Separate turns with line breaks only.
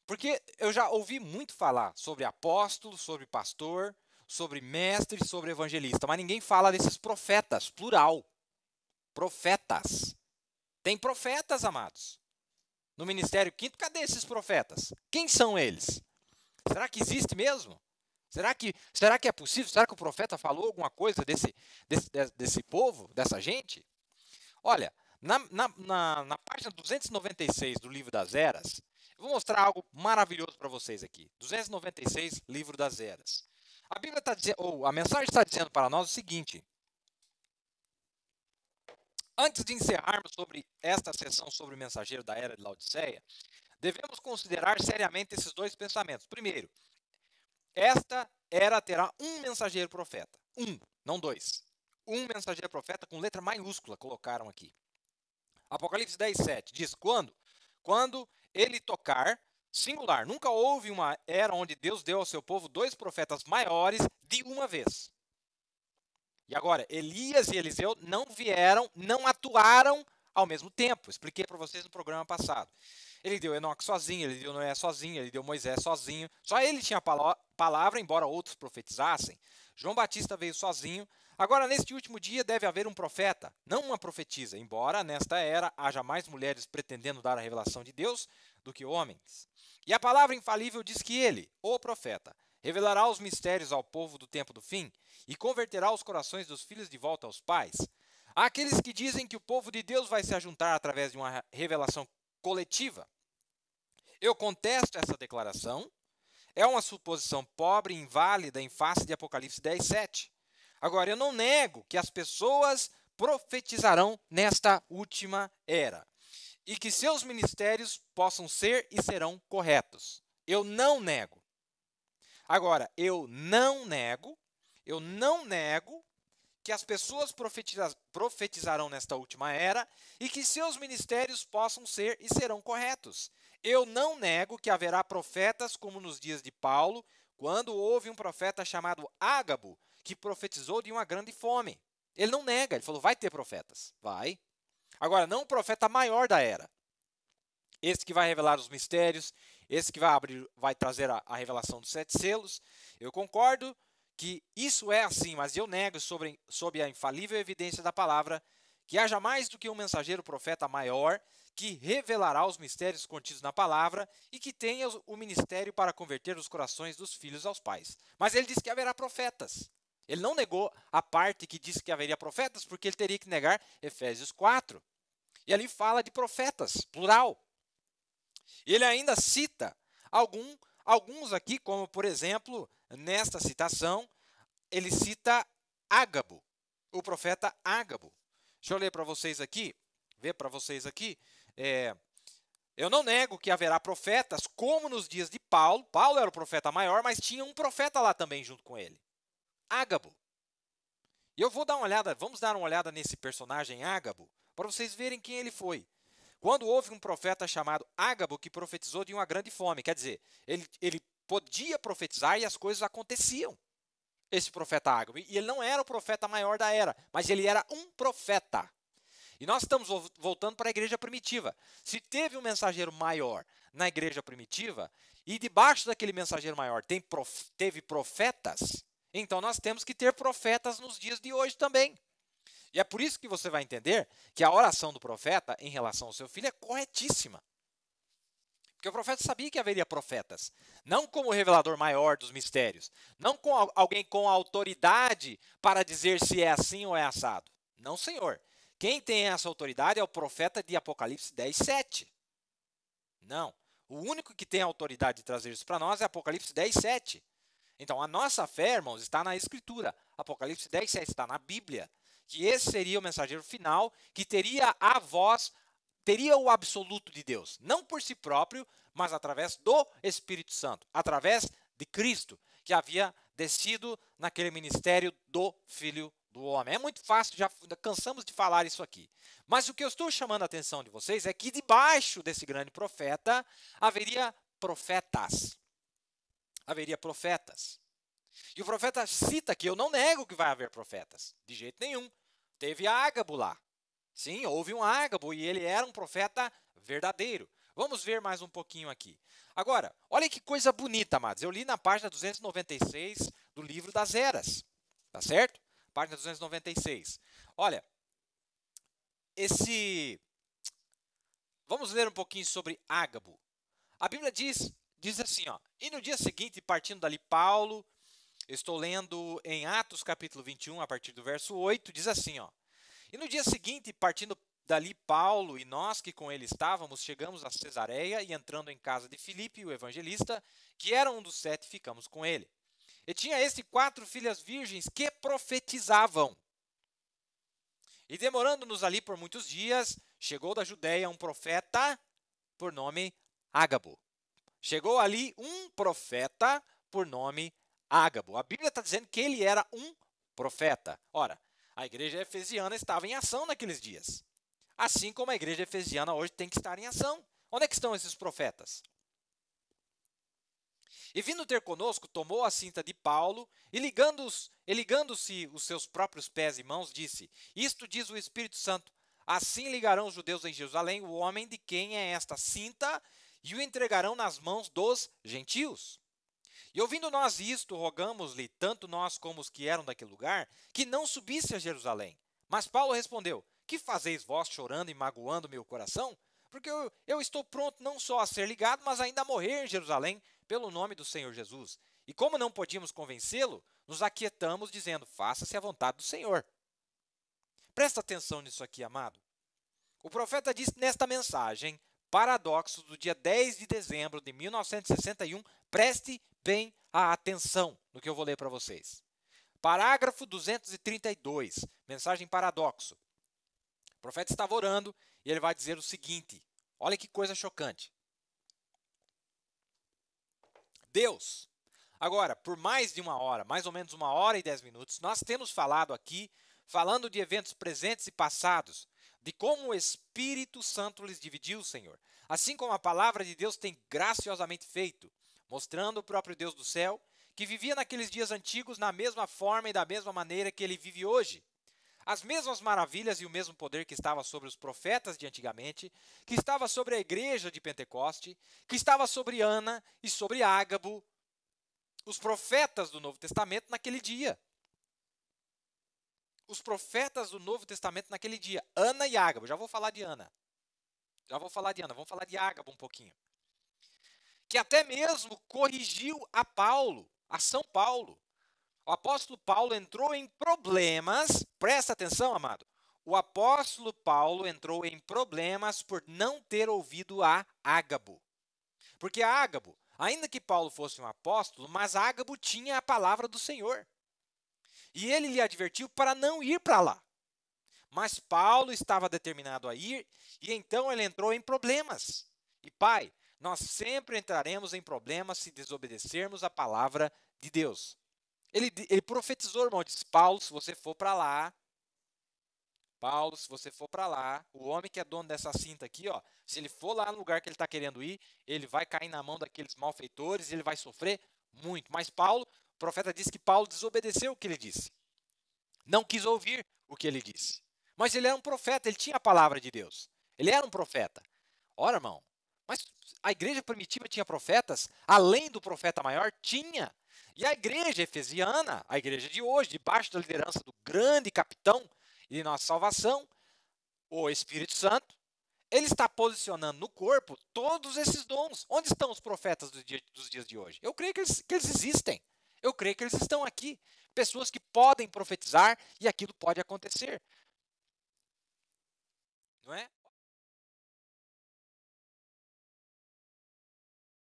Porque eu já ouvi muito falar sobre apóstolo, sobre pastor, sobre mestre, sobre evangelista, mas ninguém fala desses profetas, plural. Profetas. Tem profetas, amados. No ministério quinto, cadê esses profetas? Quem são eles? Será que existe mesmo? Será que é possível? Será que o profeta falou alguma coisa desse povo, dessa gente? Olha, na página 296 do livro das Eras, eu vou mostrar algo maravilhoso para vocês aqui. 296, livro das Eras. A Bíblia está dizendo, ou a mensagem está dizendo para nós o seguinte: antes de encerrarmos sobre esta sessão sobre o mensageiro da era de Laodiceia, devemos considerar seriamente esses dois pensamentos. Primeiro, esta era terá um mensageiro profeta. Um, não dois. Um mensageiro profeta com letra maiúscula, colocaram aqui. Apocalipse 10, 7 diz: quando ele tocar, singular. Nunca houve uma era onde Deus deu ao seu povo dois profetas maiores de uma vez. E agora, Elias e Eliseu não vieram, não atuaram ao mesmo tempo. Expliquei para vocês no programa passado. Ele deu Enoque sozinho, ele deu Noé sozinho, ele deu Moisés sozinho. Só ele tinha a palavra, embora outros profetizassem. João Batista veio sozinho. Agora, neste último dia, deve haver um profeta, não uma profetisa, embora nesta era haja mais mulheres pretendendo dar a revelação de Deus do que homens. E a palavra infalível diz que ele, o profeta, revelará os mistérios ao povo do tempo do fim e converterá os corações dos filhos de volta aos pais. Há aqueles que dizem que o povo de Deus vai se ajuntar através de uma revelação coletiva. Eu contesto essa declaração. É uma suposição pobre e inválida em face de Apocalipse 10, 7. Agora, eu não nego que as pessoas profetizarão nesta última era e que seus ministérios possam ser e serão corretos. Eu não nego. Agora, eu não nego que as pessoas profetizarão nesta última era e que seus ministérios possam ser e serão corretos. Eu não nego que haverá profetas como nos dias de Paulo, quando houve um profeta chamado Ágabo, que profetizou de uma grande fome. Ele não nega, ele falou, vai ter profetas. Vai. Agora, não o profeta maior da era. Esse que vai revelar os mistérios, esse que vai trazer a revelação dos 7 selos. Eu concordo que isso é assim, mas eu nego sob a infalível evidência da palavra que haja mais do que um mensageiro profeta maior que revelará os mistérios contidos na palavra e que tenha o ministério para converter os corações dos filhos aos pais. Mas ele disse que haverá profetas. Ele não negou a parte que disse que haveria profetas, porque ele teria que negar Efésios 4. E ali fala de profetas, plural. Ele ainda cita alguns aqui, como por exemplo, nesta citação, ele cita Ágabo, o profeta Ágabo. Deixa eu ler para vocês aqui, ver para vocês aqui. Eu não nego que haverá profetas, como nos dias de Paulo. Paulo era o profeta maior, mas tinha um profeta lá também junto com ele. Ágabo. E eu vou dar uma olhada, vamos dar uma olhada nesse personagem Ágabo, para vocês verem quem ele foi. Quando houve um profeta chamado Ágabo que profetizou de uma grande fome, quer dizer, ele podia profetizar e as coisas aconteciam. Esse profeta Ágabo. E ele não era o profeta maior da era, mas ele era um profeta. E nós estamos voltando para a igreja primitiva. Se teve um mensageiro maior na igreja primitiva, e debaixo daquele mensageiro maior teve profetas, então nós temos que ter profetas nos dias de hoje também. E é por isso que você vai entender que a oração do profeta em relação ao seu filho é corretíssima. Porque o profeta sabia que haveria profetas, não como o revelador maior dos mistérios, não com alguém com autoridade para dizer se é assim ou é assado. Não, Senhor. Quem tem essa autoridade é o profeta de Apocalipse 10, 7. Não. O único que tem a autoridade de trazer isso para nós é Apocalipse 10, 7. Então, a nossa fé, irmãos, está na Escritura. Apocalipse 10, 7 está na Bíblia. Que esse seria o mensageiro final, que teria a voz, teria o absoluto de Deus. Não por si próprio, mas através do Espírito Santo. Através de Cristo, que havia descido naquele ministério do Filho do Homem. É muito fácil, já cansamos de falar isso aqui. Mas o que eu estou chamando a atenção de vocês é que debaixo desse grande profeta haveria profetas. Haveria profetas. E o profeta cita que eu não nego que vai haver profetas, de jeito nenhum. Teve Ágabo lá. Sim, houve um Ágabo e ele era um profeta verdadeiro. Vamos ver mais um pouquinho aqui. Agora, olha que coisa bonita, amados. Eu li na página 296 do livro das Eras. Tá certo? Página 296. Olha, vamos ler um pouquinho sobre Ágabo. A Bíblia diz assim, ó. E no dia seguinte, partindo dali, Paulo, eu estou lendo em Atos capítulo 21, a partir do verso 8, diz assim, ó. E no dia seguinte, partindo dali, Paulo e nós que com ele estávamos, chegamos a Cesareia e entrando em casa de Filipe, o evangelista, que era um dos 7, ficamos com ele. E tinha este 4 filhas virgens que profetizavam. E demorando-nos ali por muitos dias, chegou da Judéia um profeta por nome Ágabo. Chegou ali um profeta por nome Ágabo. A Bíblia está dizendo que ele era um profeta. Ora, a igreja efesiana estava em ação naqueles dias. Assim como a igreja efesiana hoje tem que estar em ação. Onde é que estão esses profetas? E vindo ter conosco, tomou a cinta de Paulo e ligando-se os seus próprios pés e mãos, disse: Isto diz o Espírito Santo, assim ligarão os judeus em Jerusalém o homem de quem é esta cinta e o entregarão nas mãos dos gentios. E ouvindo nós isto, rogamos-lhe, tanto nós como os que eram daquele lugar, que não subisse a Jerusalém. Mas Paulo respondeu: Que fazeis vós chorando e magoando meu coração? Porque eu estou pronto não só a ser ligado, mas ainda a morrer em Jerusalém pelo nome do Senhor Jesus. E como não podíamos convencê-lo, nos aquietamos dizendo: Faça-se a vontade do Senhor. Presta atenção nisso aqui, amado. O profeta disse nesta mensagem, paradoxo do dia 10 de dezembro de 1961, preste bem a atenção no que eu vou ler para vocês. Parágrafo 232, mensagem paradoxo. O profeta estava orando e ele vai dizer o seguinte, olha que coisa chocante. Deus, agora, por mais de uma hora, mais ou menos 1 hora e 10 minutos, nós temos falado aqui, falando de eventos presentes e passados, de como o Espírito Santo lhes dividiu, Senhor. Assim como a palavra de Deus tem graciosamente feito, mostrando o próprio Deus do céu, que vivia naqueles dias antigos na mesma forma e da mesma maneira que ele vive hoje. As mesmas maravilhas e o mesmo poder que estava sobre os profetas de antigamente, que estava sobre a igreja de Pentecoste, que estava sobre Ana e sobre Ágabo, os profetas do Novo Testamento naquele dia. Os profetas do Novo Testamento naquele dia, Ana e Ágabo. Já vou falar de Ana. Vamos falar de Ágabo um pouquinho. Que até mesmo corrigiu a Paulo, a São Paulo. O apóstolo Paulo entrou em problemas, presta atenção, amado. O apóstolo Paulo entrou em problemas por não ter ouvido a Ágabo. Porque Ágabo, ainda que Paulo fosse um apóstolo, mas Ágabo tinha a palavra do Senhor. E ele lhe advertiu para não ir para lá. Mas Paulo estava determinado a ir e então ele entrou em problemas. E pai, nós sempre entraremos em problemas se desobedecermos a palavra de Deus. Ele profetizou, irmão, disse, Paulo, se você for para lá, o homem que é dono dessa cinta aqui, ó, se ele for lá no lugar que ele está querendo ir, ele vai cair na mão daqueles malfeitores, ele vai sofrer muito. Mas Paulo, o profeta disse que Paulo desobedeceu o que ele disse. Não quis ouvir o que ele disse. Mas ele era um profeta, ele tinha a palavra de Deus. Ele era um profeta. Ora, irmão, mas a igreja primitiva tinha profetas? Além do profeta maior, tinha. E a igreja efesiana, a igreja de hoje, debaixo da liderança do grande capitão de nossa salvação, o Espírito Santo, ele está posicionando no corpo todos esses dons. Onde estão os profetas dos dias de hoje? Eu creio que eles existem. Eu creio que eles estão aqui. Pessoas que podem profetizar e aquilo pode acontecer. Não é?